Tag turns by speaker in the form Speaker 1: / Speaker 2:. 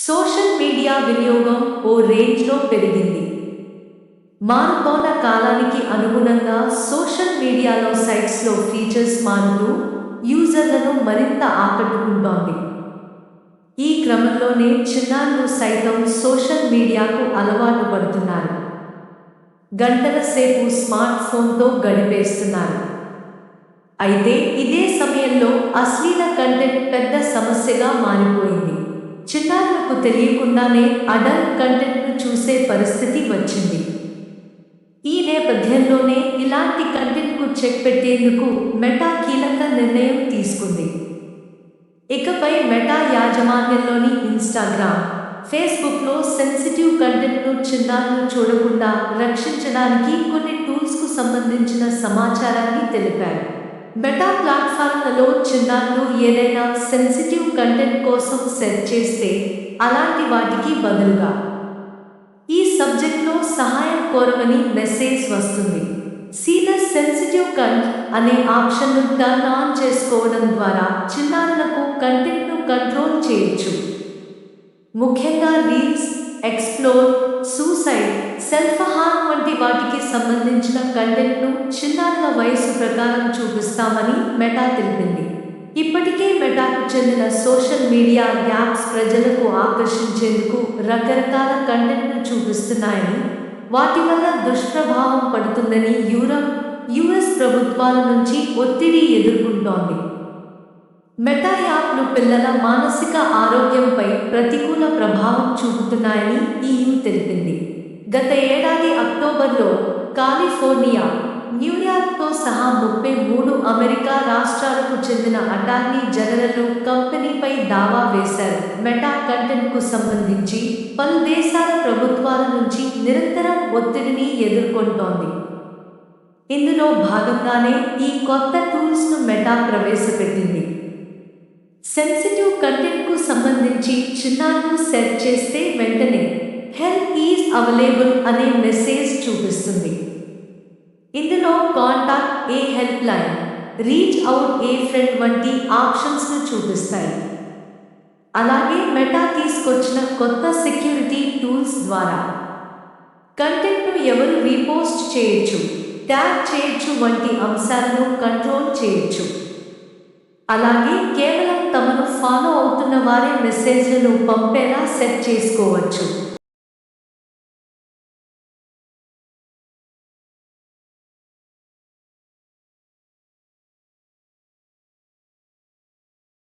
Speaker 1: Social media వినియోగం ఓ రేంజ్లో పెరిగింది. మారుతోన్న కాలానికి అనుగుణంగా సోషల్ మీడియాలో సైట్స్లో ఫీచర్స్ మారుతూ యూజర్లను మరింత ఆకట్టుకుంటోంది. ఈ క్రమంలోనే చిన్నారులు సైతం సోషల్ మీడియాకు అలవాటు పడుతున్నారు. గంటల సేపు స్మార్ట్ ఫోన్తో గడిపేస్తున్నారు. అయితే ఇదే సమయంలో అశ్లీల కంటెంట్ పెద్ద సమస్యగా మారిపోయింది. చిన్నారులకు తెలియకుండానే అడల్ట్ కంటెంట్ను చూసే పరిస్థితి వచ్చింది. ఈ నేపథ్యంలోనే ఇలాంటి కంటెంట్కు చెక్ పెట్టేందుకు మెటా కీలక నిర్ణయం తీసుకుంది. ఇకపై మెటా యాజమాన్యంలోని ఇన్స్టాగ్రామ్, ఫేస్బుక్లో సెన్సిటివ్ కంటెంట్ను చిన్నారులు చూడకుండా రక్షించడానికి కొన్ని టూల్స్కు సంబంధించిన సమాచారాన్ని తెలిపారు. మెటా ప్లాట్ఫామ్లలో చిన్నారులు ఏదైనా సెన్సిటివ్ కంటెంట్ కోసం సెర్చ్ చేస్తే అలాంటి వాటికి బదులుగా ఈ సబ్జెక్ట్లో సహాయం కోరమని మెసేజ్ వస్తుంది. సీలెస్ సెన్సిటివ్ కంట్ అనే ఆప్షన్ను టర్న్ ఆన్ చేసుకోవడం ద్వారా చిన్నారులకు కంటెంట్ను కంట్రోల్ చేయొచ్చు. ముఖ్యంగా reels, explore, suicide, self harm వంటి వాటికి సంబంధించిన కంటెంట్ను చిన్నారుల వయసు ప్రకారం చూపిస్తామని మెటా తెలిపింది. ఇప్పటికే మెటాకు చెందిన సోషల్ మీడియా యాప్స్ ప్రజలకు ఆకర్షించేందుకు రకరకాల కంటెంట్ను చూపిస్తున్నాయని, వాటి వల్ల దుష్ప్రభావం పడుతుందని యూరప్, యుఎస్ ప్రభుత్వాల నుంచి ఒత్తిడి ఎదుర్కొంటోంది. మెటా యాప్లు పిల్లల మానసిక ఆరోగ్యంపై ప్రతికూల ప్రభావం చూపుతున్నాయని ఈయూ తెలిపింది. గత ఏడాది అక్టోబర్లో కాలిఫోర్నియా, న్యూయార్క్తో సహా 33 అమెరికా రాష్ట్రాలకు చెందిన అటార్నీ జనరల్లు కంపెనీపై దావా వేశారు. మెటా కంటెంట్కు సంబంధించి పలు దేశాల ప్రభుత్వాల నుంచి నిరంతరం ఒత్తిడిని ఎదుర్కొంటోంది. ఇందులో భాగంగానే ఈ కొత్త టూల్స్ను మెటా ప్రవేశపెట్టింది. సెన్సిటివ్ కంటెంట్కు సంబంధించి చిన్నారులు సెర్చ్ చేస్తే వెంటనే హెల్ప్ ఈజ్ అవైలబుల్ అనే మెసేజ్ చూపిస్తుంది. ఇందులో కాంటాక్ట్ ఏ హెల్ప్ లైన్, రీచ్ అవుట్ ఏ ఫ్రెండ్ వంటి ఆప్షన్స్ను చూపిస్తాయి. అలాగే మెటా తీసుకొచ్చిన కొత్త సెక్యూరిటీ టూల్స్ ద్వారా కంటెంట్ను ఎవరు రీపోస్ట్ చేయొచ్చు, ట్యాగ్ చేయొచ్చు వంటి అంశాలను కంట్రోల్ చేయొచ్చు. అలాగే కేవలం తమను ఫాలో అవుతున్న వారే మెసేజ్లను పంపేలా సెట్ చేసుకోవచ్చు.